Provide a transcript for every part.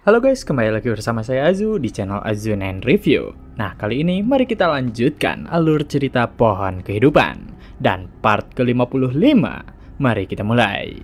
Halo guys, kembali lagi bersama saya Azu di channel Azu9 Review. Nah, kali ini mari kita lanjutkan alur cerita Pohon Kehidupan dan part ke-55. Mari kita mulai.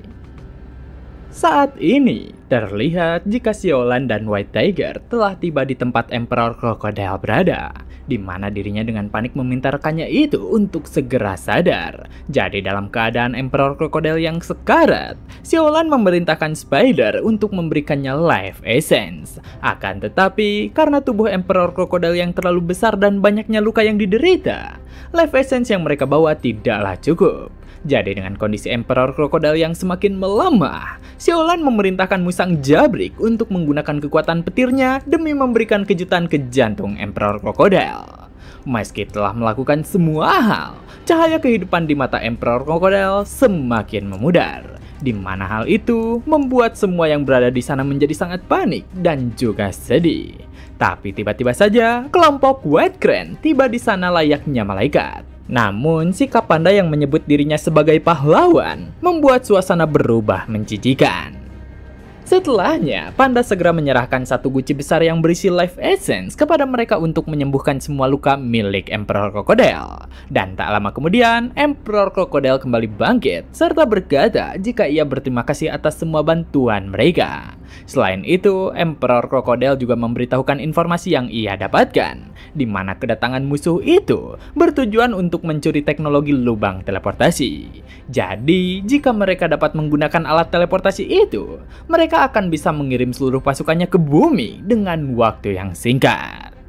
Saat ini, terlihat jika Siolan dan White Tiger telah tiba di tempat Emperor Crocodile berada, di mana dirinya dengan panik meminta rekannya itu untuk segera sadar. Jadi dalam keadaan Emperor Crocodile yang sekarat, Siolan memerintahkan Spider untuk memberikannya Life Essence. Akan tetapi, karena tubuh Emperor Crocodile yang terlalu besar dan banyaknya luka yang diderita, Life Essence yang mereka bawa tidaklah cukup. Jadi dengan kondisi Emperor Crocodile yang semakin melemah, Siolan memerintahkan Musang Jabrik untuk menggunakan kekuatan petirnya demi memberikan kejutan ke jantung Emperor Crocodile. Meski telah melakukan semua hal, cahaya kehidupan di mata Emperor Crocodile semakin memudar, di mana hal itu membuat semua yang berada di sana menjadi sangat panik dan juga sedih. Tapi tiba-tiba saja kelompok White Crane tiba di sana layaknya malaikat. Namun, sikap panda yang menyebut dirinya sebagai pahlawan membuat suasana berubah menjijikan. Setelahnya, panda segera menyerahkan satu guci besar yang berisi Life Essence kepada mereka untuk menyembuhkan semua luka milik Emperor Crocodile. Dan tak lama kemudian, Emperor Crocodile kembali bangkit serta berkata jika ia berterima kasih atas semua bantuan mereka. Selain itu, Emperor Crocodile juga memberitahukan informasi yang ia dapatkan, di mana kedatangan musuh itu bertujuan untuk mencuri teknologi lubang teleportasi. Jadi, jika mereka dapat menggunakan alat teleportasi itu, mereka akan bisa mengirim seluruh pasukannya ke bumi dengan waktu yang singkat.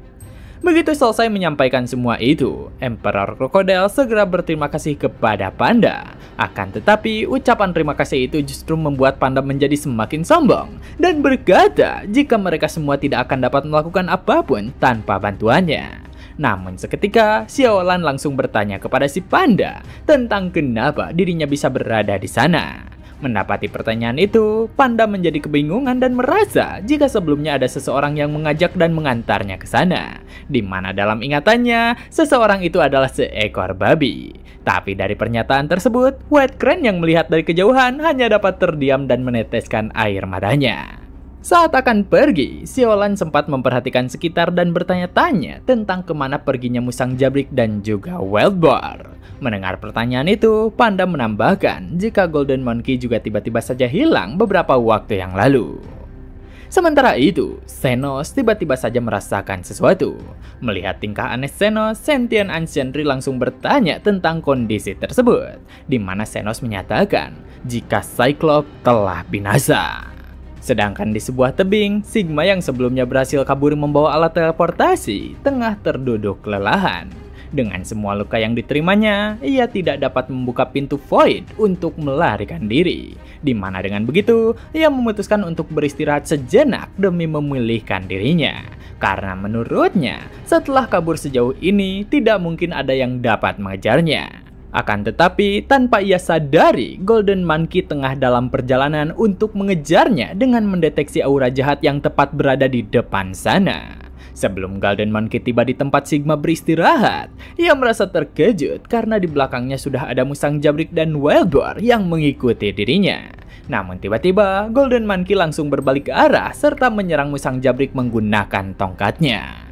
Begitu selesai menyampaikan semua itu, Emperor Crocodile segera berterima kasih kepada panda. Akan tetapi, ucapan terima kasih itu justru membuat panda menjadi semakin sombong dan berkata jika mereka semua tidak akan dapat melakukan apapun tanpa bantuannya. Namun seketika, Siolan langsung bertanya kepada si panda tentang kenapa dirinya bisa berada di sana. Mendapati pertanyaan itu, panda menjadi kebingungan dan merasa jika sebelumnya ada seseorang yang mengajak dan mengantarnya ke sana, di mana dalam ingatannya, seseorang itu adalah seekor babi. Tapi dari pernyataan tersebut, White Crane yang melihat dari kejauhan hanya dapat terdiam dan meneteskan air matanya. Saat akan pergi, Siolan sempat memperhatikan sekitar dan bertanya-tanya tentang kemana perginya Musang Jabrik dan juga Wild Boar. Mendengar pertanyaan itu, panda menambahkan jika Golden Monkey juga tiba-tiba saja hilang beberapa waktu yang lalu. Sementara itu, Xenos tiba-tiba saja merasakan sesuatu. Melihat tingkah aneh Xenos, Sentient Ancientry langsung bertanya tentang kondisi tersebut, di mana Xenos menyatakan jika Cyclops telah binasa. Sedangkan di sebuah tebing, Sigma yang sebelumnya berhasil kabur membawa alat teleportasi tengah terduduk kelelahan. Dengan semua luka yang diterimanya, ia tidak dapat membuka pintu Void untuk melarikan diri. Di mana dengan begitu, ia memutuskan untuk beristirahat sejenak demi memulihkan dirinya. Karena menurutnya, setelah kabur sejauh ini, tidak mungkin ada yang dapat mengejarnya. Akan tetapi, tanpa ia sadari, Golden Monkey tengah dalam perjalanan untuk mengejarnya dengan mendeteksi aura jahat yang tepat berada di depan sana. Sebelum Golden Monkey tiba di tempat Sigma beristirahat, ia merasa terkejut karena di belakangnya sudah ada Musang Jabrik dan Wild Boar yang mengikuti dirinya. Namun tiba-tiba, Golden Monkey langsung berbalik arah serta menyerang Musang Jabrik menggunakan tongkatnya.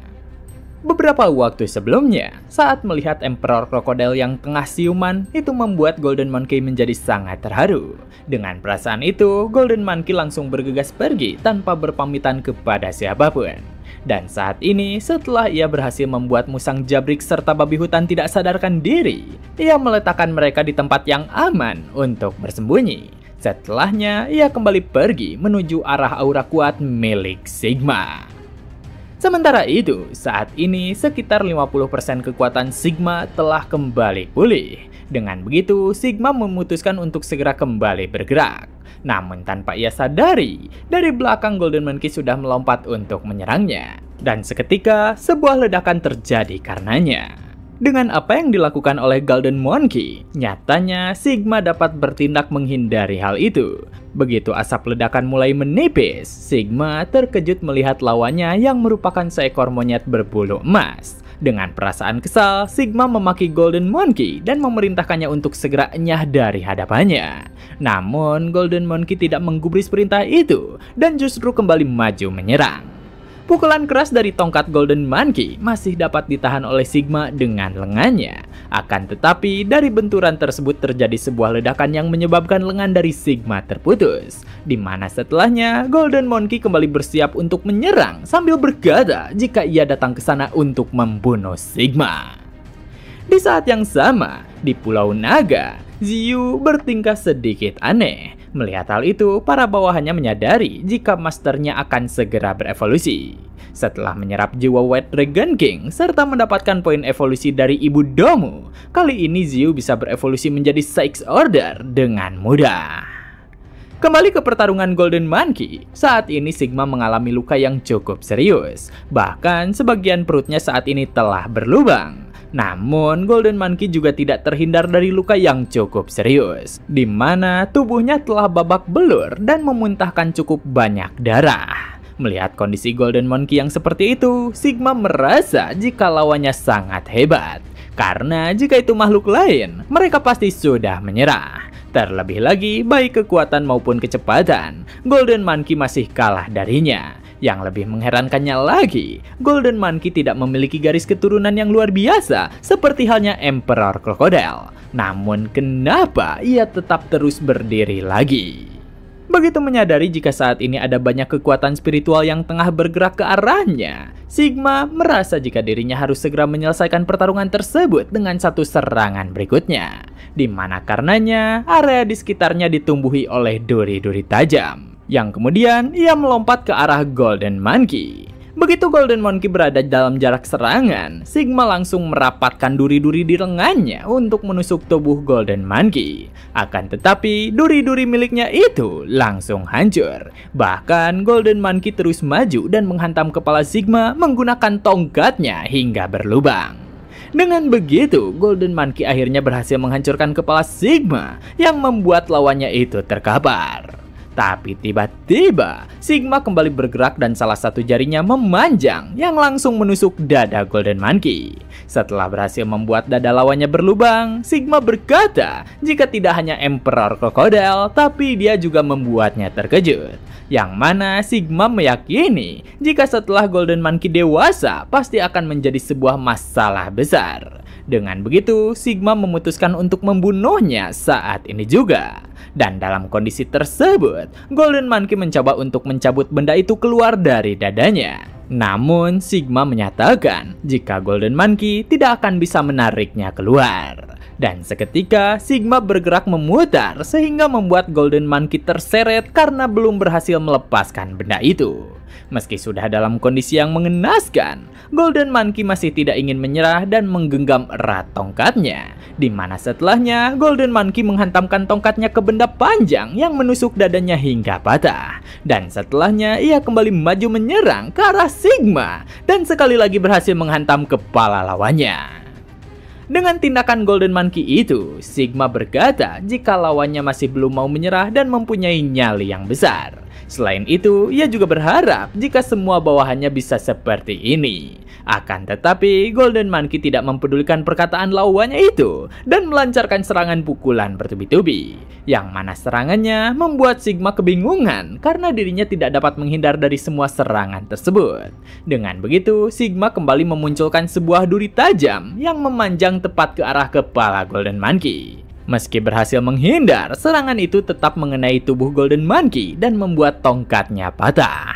Beberapa waktu sebelumnya, saat melihat Emperor Crocodile yang tengah siuman, itu membuat Golden Monkey menjadi sangat terharu. Dengan perasaan itu, Golden Monkey langsung bergegas pergi tanpa berpamitan kepada siapapun. Dan saat ini, setelah ia berhasil membuat Musang Jabrik serta babi hutan tidak sadarkan diri, ia meletakkan mereka di tempat yang aman untuk bersembunyi. Setelahnya, ia kembali pergi menuju arah aura kuat milik Sigma. Sementara itu, saat ini sekitar 50% kekuatan Sigma telah kembali pulih. Dengan begitu, Sigma memutuskan untuk segera kembali bergerak. Namun tanpa ia sadari, dari belakang Golden Monkey sudah melompat untuk menyerangnya. Dan seketika, sebuah ledakan terjadi karenanya. Dengan apa yang dilakukan oleh Golden Monkey, nyatanya Sigma dapat bertindak menghindari hal itu. Begitu asap ledakan mulai menipis, Sigma terkejut melihat lawannya yang merupakan seekor monyet berbulu emas. Dengan perasaan kesal, Sigma memaki Golden Monkey dan memerintahkannya untuk segera enyah dari hadapannya. Namun, Golden Monkey tidak menggubris perintah itu dan justru kembali maju menyerang. Pukulan keras dari tongkat Golden Monkey masih dapat ditahan oleh Sigma dengan lengannya. Akan tetapi, dari benturan tersebut terjadi sebuah ledakan yang menyebabkan lengan dari Sigma terputus. Di mana setelahnya, Golden Monkey kembali bersiap untuk menyerang sambil berkata jika ia datang ke sana untuk membunuh Sigma. Di saat yang sama, di Pulau Naga, Xiu bertingkah sedikit aneh. Melihat hal itu, para bawahannya menyadari jika masternya akan segera berevolusi. Setelah menyerap jiwa White Dragon King serta mendapatkan poin evolusi dari Ibu Domu, kali ini Xiu bisa berevolusi menjadi Six Order dengan mudah. Kembali ke pertarungan Golden Monkey, saat ini Sigma mengalami luka yang cukup serius. Bahkan sebagian perutnya saat ini telah berlubang. Namun, Golden Monkey juga tidak terhindar dari luka yang cukup serius, di mana tubuhnya telah babak belur dan memuntahkan cukup banyak darah. Melihat kondisi Golden Monkey yang seperti itu, Sigma merasa jika lawannya sangat hebat. Karena jika itu makhluk lain, mereka pasti sudah menyerah. Terlebih lagi, baik kekuatan maupun kecepatan, Golden Monkey masih kalah darinya. Yang lebih mengherankannya lagi, Golden Monkey tidak memiliki garis keturunan yang luar biasa seperti halnya Emperor Crocodile. Namun kenapa ia tetap terus berdiri lagi? Begitu menyadari jika saat ini ada banyak kekuatan spiritual yang tengah bergerak ke arahnya, Sigma merasa jika dirinya harus segera menyelesaikan pertarungan tersebut dengan satu serangan berikutnya. Di mana karenanya area di sekitarnya ditumbuhi oleh duri-duri tajam. Yang kemudian ia melompat ke arah Golden Monkey. Begitu Golden Monkey berada dalam jarak serangan, Sigma langsung merapatkan duri-duri di lengannya untuk menusuk tubuh Golden Monkey. Akan tetapi, duri-duri miliknya itu langsung hancur. Bahkan Golden Monkey terus maju dan menghantam kepala Sigma menggunakan tongkatnya hingga berlubang. Dengan begitu, Golden Monkey akhirnya berhasil menghancurkan kepala Sigma yang membuat lawannya itu terkapar. Tapi tiba-tiba, Sigma kembali bergerak dan salah satu jarinya memanjang yang langsung menusuk dada Golden Monkey. Setelah berhasil membuat dada lawannya berlubang, Sigma berkata jika tidak hanya Emperor Crocodile, tapi dia juga membuatnya terkejut. Yang mana Sigma meyakini jika setelah Golden Monkey dewasa, pasti akan menjadi sebuah masalah besar. Dengan begitu, Sigma memutuskan untuk membunuhnya saat ini juga. Dan dalam kondisi tersebut, Golden Monkey mencoba untuk mencabut benda itu keluar dari dadanya. Namun, Sigma menyatakan jika Golden Monkey tidak akan bisa menariknya keluar. Dan seketika, Sigma bergerak memutar sehingga membuat Golden Monkey terseret karena belum berhasil melepaskan benda itu. Meski sudah dalam kondisi yang mengenaskan, Golden Monkey masih tidak ingin menyerah dan menggenggam erat tongkatnya. Di mana setelahnya, Golden Monkey menghantamkan tongkatnya ke benda panjang yang menusuk dadanya hingga patah. Dan setelahnya, ia kembali maju menyerang ke arah Sigma dan sekali lagi berhasil menghantam kepala lawannya. Dengan tindakan Golden Monkey itu, Sigma berkata jika lawannya masih belum mau menyerah dan mempunyai nyali yang besar. Selain itu, ia juga berharap jika semua bawahannya bisa seperti ini. Akan tetapi, Golden Monkey tidak mempedulikan perkataan lawannya itu dan melancarkan serangan pukulan bertubi-tubi. Yang mana serangannya membuat Sigma kebingungan karena dirinya tidak dapat menghindar dari semua serangan tersebut. Dengan begitu, Sigma kembali memunculkan sebuah duri tajam yang memanjang tepat ke arah kepala Golden Monkey. Meski berhasil menghindar, serangan itu tetap mengenai tubuh Golden Monkey dan membuat tongkatnya patah.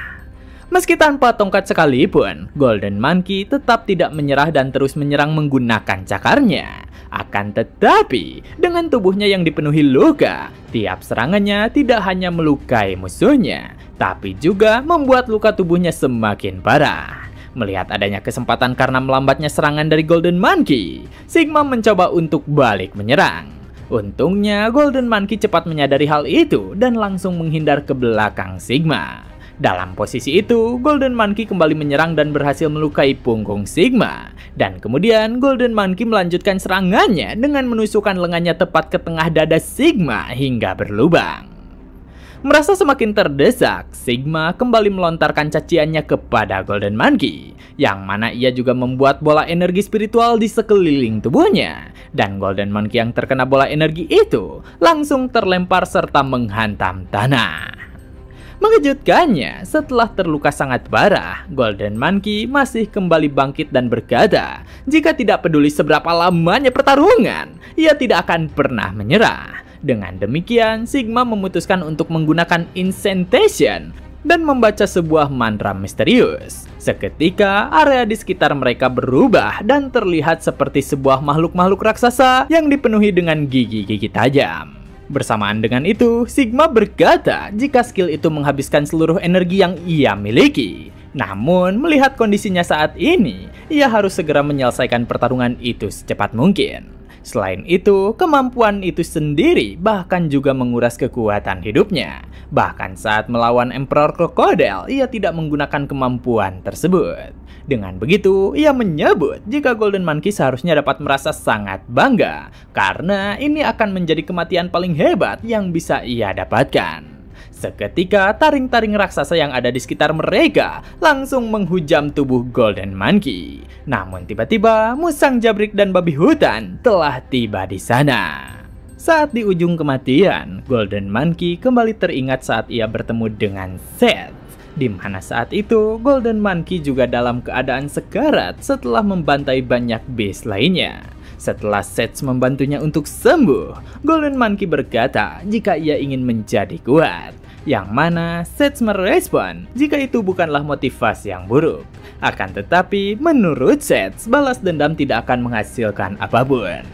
Meski tanpa tongkat sekalipun, Golden Monkey tetap tidak menyerah dan terus menyerang menggunakan cakarnya. Akan tetapi, dengan tubuhnya yang dipenuhi luka, tiap serangannya tidak hanya melukai musuhnya, tapi juga membuat luka tubuhnya semakin parah. Melihat adanya kesempatan karena melambatnya serangan dari Golden Monkey, Sigma mencoba untuk balik menyerang. Untungnya, Golden Monkey cepat menyadari hal itu dan langsung menghindar ke belakang Sigma. Dalam posisi itu, Golden Monkey kembali menyerang dan berhasil melukai punggung Sigma. Dan kemudian, Golden Monkey melanjutkan serangannya dengan menusukkan lengannya tepat ke tengah dada Sigma hingga berlubang. Merasa semakin terdesak, Sigma kembali melontarkan caciannya kepada Golden Monkey, yang mana ia juga membuat bola energi spiritual di sekeliling tubuhnya. Dan Golden Monkey yang terkena bola energi itu langsung terlempar serta menghantam tanah. Mengejutkannya, setelah terluka sangat parah, Golden Monkey masih kembali bangkit dan berkata, jika tidak peduli seberapa lamanya pertarungan, ia tidak akan pernah menyerah. Dengan demikian, Sigma memutuskan untuk menggunakan incantation dan membaca sebuah mantra misterius. Seketika, area di sekitar mereka berubah dan terlihat seperti sebuah makhluk-makhluk raksasa yang dipenuhi dengan gigi-gigi tajam. Bersamaan dengan itu, Sigma berkata jika skill itu menghabiskan seluruh energi yang ia miliki. Namun, melihat kondisinya saat ini, ia harus segera menyelesaikan pertarungan itu secepat mungkin. Selain itu, kemampuan itu sendiri bahkan juga menguras kekuatan hidupnya. Bahkan saat melawan Emperor Crocodile, ia tidak menggunakan kemampuan tersebut. Dengan begitu, ia menyebut jika Golden Monkey seharusnya dapat merasa sangat bangga, karena ini akan menjadi kematian paling hebat yang bisa ia dapatkan. Seketika, taring-taring raksasa yang ada di sekitar mereka langsung menghujam tubuh Golden Monkey. Namun tiba-tiba, musang jabrik dan babi hutan telah tiba di sana. Saat di ujung kematian, Golden Monkey kembali teringat saat ia bertemu dengan Seth, di mana saat itu Golden Monkey juga dalam keadaan sekarat setelah membantai banyak beast lainnya. Setelah Seth membantunya untuk sembuh, Golden Monkey berkata jika ia ingin menjadi kuat. Yang mana Seth merespon jika itu bukanlah motivasi yang buruk. Akan tetapi menurut Seth, balas dendam tidak akan menghasilkan apapun.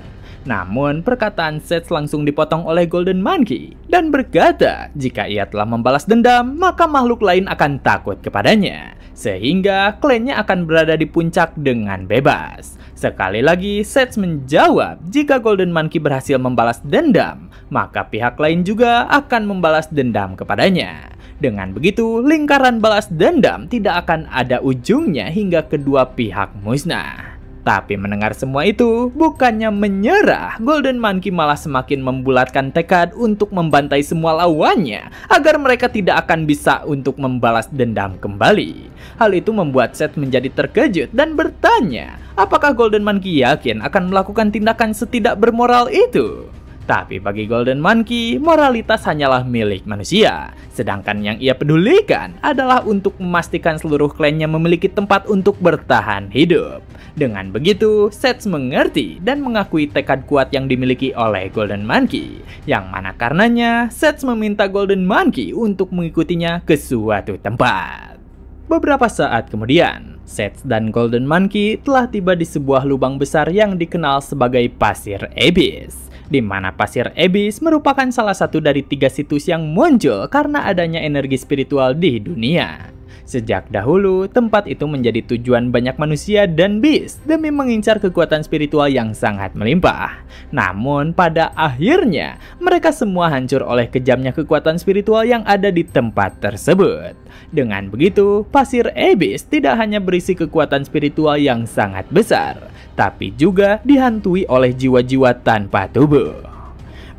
Namun perkataan Seth langsung dipotong oleh Golden Monkey dan berkata jika ia telah membalas dendam maka makhluk lain akan takut kepadanya, sehingga klannya akan berada di puncak dengan bebas. Sekali lagi Seth menjawab jika Golden Monkey berhasil membalas dendam, maka pihak lain juga akan membalas dendam kepadanya. Dengan begitu, lingkaran balas dendam tidak akan ada ujungnya hingga kedua pihak musnah. Tapi mendengar semua itu, bukannya menyerah, Golden Monkey malah semakin membulatkan tekad untuk membantai semua lawannya agar mereka tidak akan bisa untuk membalas dendam kembali. Hal itu membuat Seth menjadi terkejut dan bertanya, apakah Golden Monkey yakin akan melakukan tindakan setidak bermoral itu? Tapi bagi Golden Monkey, moralitas hanyalah milik manusia. Sedangkan yang ia pedulikan adalah untuk memastikan seluruh klannya memiliki tempat untuk bertahan hidup. Dengan begitu, Seth mengerti dan mengakui tekad kuat yang dimiliki oleh Golden Monkey. Yang mana karenanya, Seth meminta Golden Monkey untuk mengikutinya ke suatu tempat. Beberapa saat kemudian, Seth dan Golden Monkey telah tiba di sebuah lubang besar yang dikenal sebagai Pasir Abyss, di mana Pasir Abyss merupakan salah satu dari 3 situs yang muncul karena adanya energi spiritual di dunia. Sejak dahulu, tempat itu menjadi tujuan banyak manusia dan beast demi mengincar kekuatan spiritual yang sangat melimpah. Namun, pada akhirnya, mereka semua hancur oleh kejamnya kekuatan spiritual yang ada di tempat tersebut. Dengan begitu, Pasir Abyss tidak hanya berisi kekuatan spiritual yang sangat besar, tapi juga dihantui oleh jiwa-jiwa tanpa tubuh.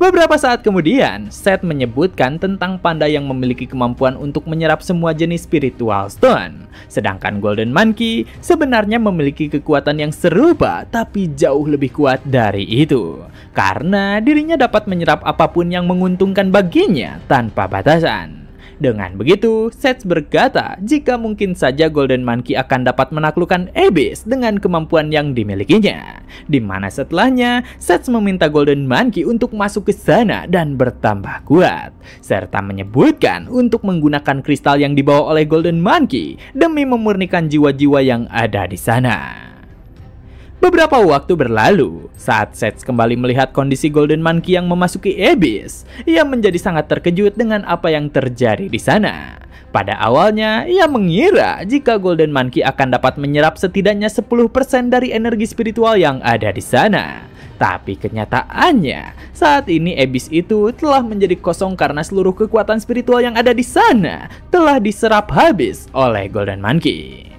Beberapa saat kemudian, Seth menyebutkan tentang panda yang memiliki kemampuan untuk menyerap semua jenis spiritual stone. Sedangkan Golden Monkey sebenarnya memiliki kekuatan yang serupa tapi jauh lebih kuat dari itu. Karena dirinya dapat menyerap apapun yang menguntungkan baginya tanpa batasan. Dengan begitu, Seth berkata jika mungkin saja Golden Monkey akan dapat menaklukkan Abyss dengan kemampuan yang dimilikinya. Di mana setelahnya, Seth meminta Golden Monkey untuk masuk ke sana dan bertambah kuat. Serta menyebutkan untuk menggunakan kristal yang dibawa oleh Golden Monkey demi memurnikan jiwa-jiwa yang ada di sana. Beberapa waktu berlalu, saat Seth kembali melihat kondisi Golden Monkey yang memasuki Abyss, ia menjadi sangat terkejut dengan apa yang terjadi di sana. Pada awalnya, ia mengira jika Golden Monkey akan dapat menyerap setidaknya 10% dari energi spiritual yang ada di sana. Tapi kenyataannya, saat ini Abyss itu telah menjadi kosong karena seluruh kekuatan spiritual yang ada di sana telah diserap habis oleh Golden Monkey.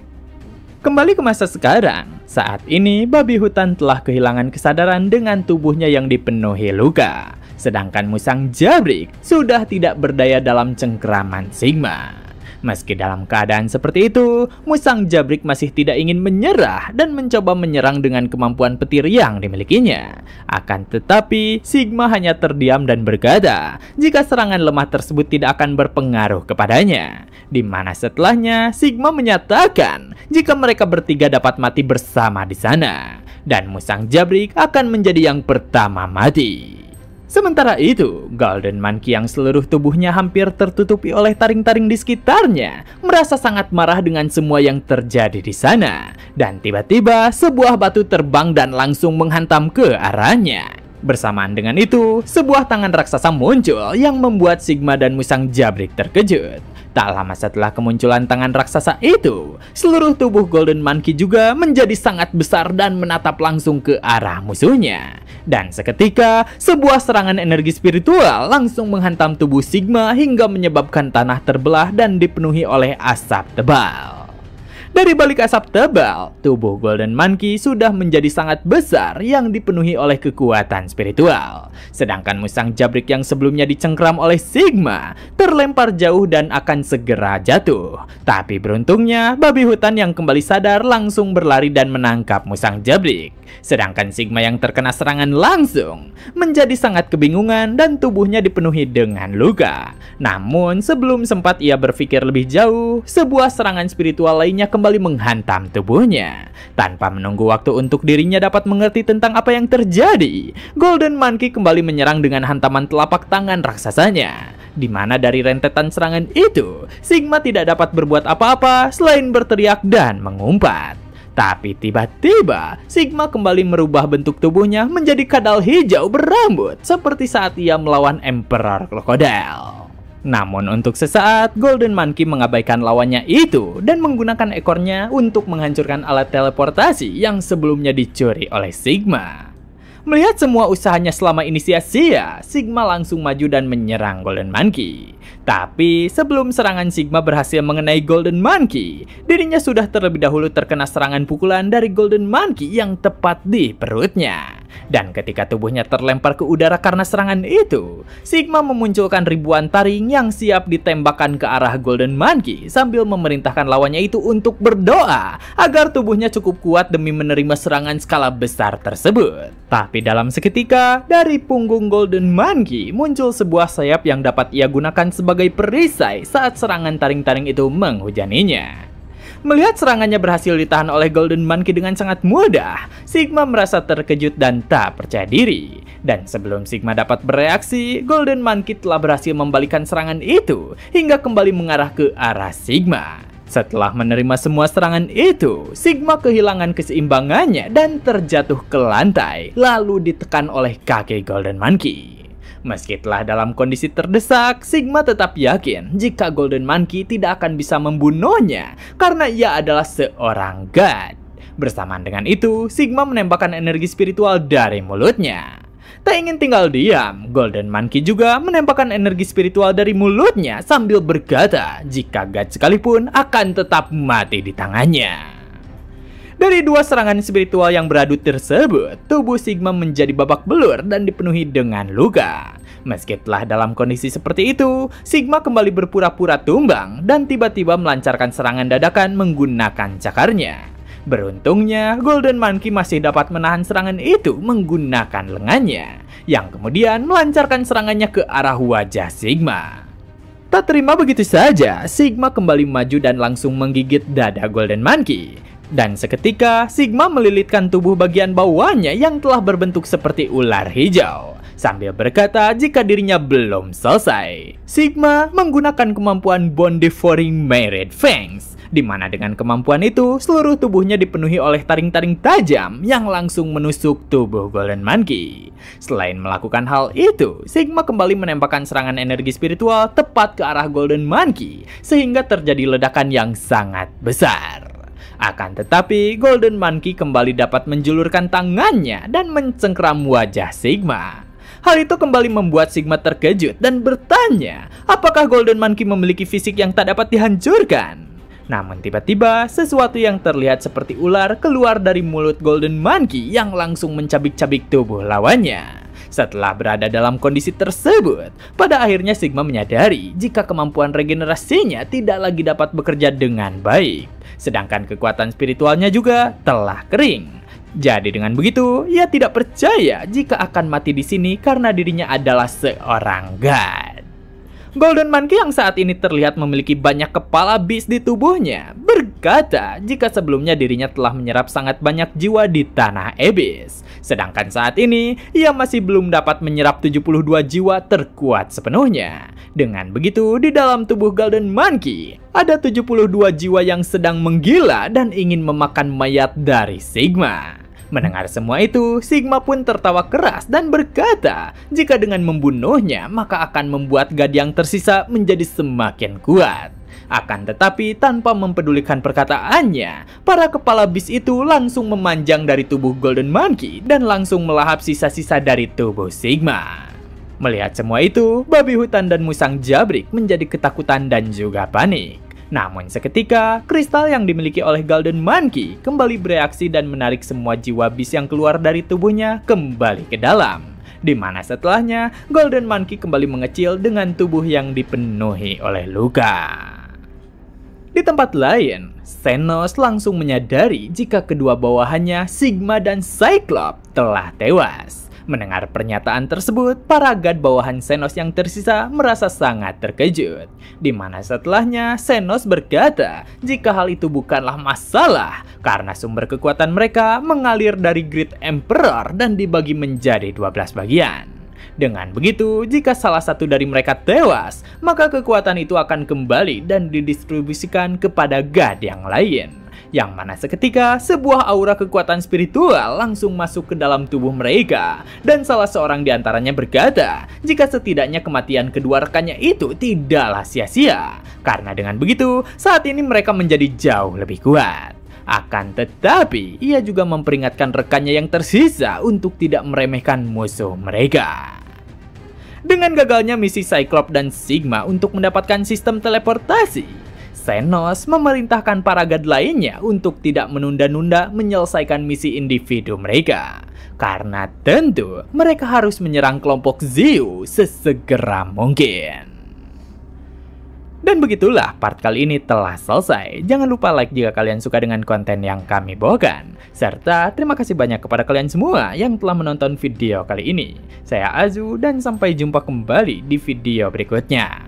Kembali ke masa sekarang, saat ini babi hutan telah kehilangan kesadaran dengan tubuhnya yang dipenuhi luka. Sedangkan Musang Jabrik sudah tidak berdaya dalam cengkraman Sigma. Meski dalam keadaan seperti itu, Musang Jabrik masih tidak ingin menyerah dan mencoba menyerang dengan kemampuan petir yang dimilikinya. Akan tetapi, Sigma hanya terdiam dan berkata jika serangan lemah tersebut tidak akan berpengaruh kepadanya. Di mana setelahnya, Sigma menyatakan jika mereka bertiga dapat mati bersama di sana. Dan Musang Jabrik akan menjadi yang pertama mati. Sementara itu, Golden Monkey yang seluruh tubuhnya hampir tertutupi oleh taring-taring di sekitarnya merasa sangat marah dengan semua yang terjadi di sana. Dan tiba-tiba sebuah batu terbang dan langsung menghantam ke arahnya. Bersamaan dengan itu, sebuah tangan raksasa muncul yang membuat Sigma dan Musang Jabrik terkejut. Tak lama setelah kemunculan tangan raksasa itu, seluruh tubuh Golden Monkey juga menjadi sangat besar dan menatap langsung ke arah musuhnya. Dan seketika, sebuah serangan energi spiritual langsung menghantam tubuh Sigma hingga menyebabkan tanah terbelah dan dipenuhi oleh asap tebal. Dari balik asap tebal, tubuh Golden Monkey sudah menjadi sangat besar yang dipenuhi oleh kekuatan spiritual. Sedangkan Musang Jabrik yang sebelumnya dicengkram oleh Sigma terlempar jauh dan akan segera jatuh. Tapi beruntungnya, babi hutan yang kembali sadar langsung berlari dan menangkap Musang Jabrik. Sedangkan Sigma yang terkena serangan langsung menjadi sangat kebingungan dan tubuhnya dipenuhi dengan luka. Namun sebelum sempat ia berpikir lebih jauh, sebuah serangan spiritual lainnya kembali menghantam tubuhnya. Tanpa menunggu waktu untuk dirinya dapat mengerti tentang apa yang terjadi, Golden Monkey kembali menyerang dengan hantaman telapak tangan raksasanya. Di mana dari rentetan serangan itu, Sigma tidak dapat berbuat apa-apa selain berteriak dan mengumpat. Tapi tiba-tiba, Sigma kembali merubah bentuk tubuhnya menjadi kadal hijau berambut seperti saat ia melawan Emperor Crocodile. Namun untuk sesaat, Golden Monkey mengabaikan lawannya itu dan menggunakan ekornya untuk menghancurkan alat teleportasi yang sebelumnya dicuri oleh Sigma. Melihat semua usahanya selama ini sia-sia, Sigma langsung maju dan menyerang Golden Monkey. Tapi sebelum serangan Sigma berhasil mengenai Golden Monkey, dirinya sudah terlebih dahulu terkena serangan pukulan dari Golden Monkey yang tepat di perutnya. Dan ketika tubuhnya terlempar ke udara karena serangan itu, Sigma memunculkan ribuan taring yang siap ditembakkan ke arah Golden Monkey sambil memerintahkan lawannya itu untuk berdoa agar tubuhnya cukup kuat demi menerima serangan skala besar tersebut. Tapi dalam seketika, dari punggung Golden Monkey muncul sebuah sayap yang dapat ia gunakan sebagai perisai saat serangan taring-taring itu menghujaninya. Melihat serangannya berhasil ditahan oleh Golden Monkey dengan sangat mudah, Sigma merasa terkejut dan tak percaya diri. Dan sebelum Sigma dapat bereaksi, Golden Monkey telah berhasil membalikkan serangan itu hingga kembali mengarah ke arah Sigma. Setelah menerima semua serangan itu, Sigma kehilangan keseimbangannya dan terjatuh ke lantai, lalu ditekan oleh kaki Golden Monkey. Meski telah dalam kondisi terdesak, Sigma tetap yakin jika Golden Monkey tidak akan bisa membunuhnya karena ia adalah seorang god. Bersamaan dengan itu, Sigma menembakkan energi spiritual dari mulutnya. Tak ingin tinggal diam, Golden Monkey juga menembakkan energi spiritual dari mulutnya sambil berkata jika god sekalipun akan tetap mati di tangannya. Dari dua serangan spiritual yang beradu tersebut, tubuh Sigma menjadi babak belur dan dipenuhi dengan luka. Meski telah dalam kondisi seperti itu, Sigma kembali berpura-pura tumbang dan tiba-tiba melancarkan serangan dadakan menggunakan cakarnya. Beruntungnya, Golden Monkey masih dapat menahan serangan itu menggunakan lengannya, yang kemudian melancarkan serangannya ke arah wajah Sigma. Tak terima begitu saja, Sigma kembali maju dan langsung menggigit dada Golden Monkey. Dan seketika, Sigma melilitkan tubuh bagian bawahnya yang telah berbentuk seperti ular hijau, sambil berkata jika dirinya belum selesai. Sigma menggunakan kemampuan Bone Devouring Myriad Fangs, di mana dengan kemampuan itu, seluruh tubuhnya dipenuhi oleh taring-taring tajam yang langsung menusuk tubuh Golden Monkey. Selain melakukan hal itu, Sigma kembali menembakkan serangan energi spiritual tepat ke arah Golden Monkey, sehingga terjadi ledakan yang sangat besar. Akan tetapi, Golden Monkey kembali dapat menjulurkan tangannya dan mencengkram wajah Sigma. Hal itu kembali membuat Sigma terkejut dan bertanya, apakah Golden Monkey memiliki fisik yang tak dapat dihancurkan? Namun tiba-tiba, sesuatu yang terlihat seperti ular keluar dari mulut Golden Monkey yang langsung mencabik-cabik tubuh lawannya. Setelah berada dalam kondisi tersebut, pada akhirnya Sigma menyadari jika kemampuan regenerasinya tidak lagi dapat bekerja dengan baik. Sedangkan kekuatan spiritualnya juga telah kering. Jadi dengan begitu, ia tidak percaya jika akan mati di sini karena dirinya adalah seorang god. Golden Monkey yang saat ini terlihat memiliki banyak kepala beast di tubuhnya berkata jika sebelumnya dirinya telah menyerap sangat banyak jiwa di tanah Abyss. Sedangkan saat ini, ia masih belum dapat menyerap 72 jiwa terkuat sepenuhnya. Dengan begitu, di dalam tubuh Golden Monkey, ada 72 jiwa yang sedang menggila dan ingin memakan mayat dari Sigma. Mendengar semua itu, Sigma pun tertawa keras dan berkata jika dengan membunuhnya maka akan membuat god yang tersisa menjadi semakin kuat. Akan tetapi tanpa mempedulikan perkataannya, para kepala beast itu langsung memanjang dari tubuh Golden Monkey dan langsung melahap sisa-sisa dari tubuh Sigma. Melihat semua itu, babi hutan dan musang jabrik menjadi ketakutan dan juga panik. Namun seketika, kristal yang dimiliki oleh Golden Monkey kembali bereaksi dan menarik semua jiwa beast yang keluar dari tubuhnya kembali ke dalam. Di mana setelahnya, Golden Monkey kembali mengecil dengan tubuh yang dipenuhi oleh luka. Di tempat lain, Xenos langsung menyadari jika kedua bawahannya, Sigma dan Cyclops, telah tewas. Mendengar pernyataan tersebut, para god bawahan Xenos yang tersisa merasa sangat terkejut. Di mana setelahnya, Xenos berkata jika hal itu bukanlah masalah karena sumber kekuatan mereka mengalir dari Great Emperor dan dibagi menjadi 12 bagian. Dengan begitu, jika salah satu dari mereka tewas, maka kekuatan itu akan kembali dan didistribusikan kepada god yang lain. Yang mana seketika sebuah aura kekuatan spiritual langsung masuk ke dalam tubuh mereka. Dan salah seorang di antaranya berkata jika setidaknya kematian kedua rekannya itu tidaklah sia-sia. Karena dengan begitu, saat ini mereka menjadi jauh lebih kuat. Akan tetapi, ia juga memperingatkan rekannya yang tersisa untuk tidak meremehkan musuh mereka. Dengan gagalnya misi Cyclops dan Sigma untuk mendapatkan sistem teleportasi, Xenos memerintahkan para god lainnya untuk tidak menunda-nunda menyelesaikan misi individu mereka. Karena tentu mereka harus menyerang kelompok Zeus sesegera mungkin. Dan begitulah part kali ini telah selesai. Jangan lupa like jika kalian suka dengan konten yang kami bawakan. Serta terima kasih banyak kepada kalian semua yang telah menonton video kali ini. Saya Azu dan sampai jumpa kembali di video berikutnya.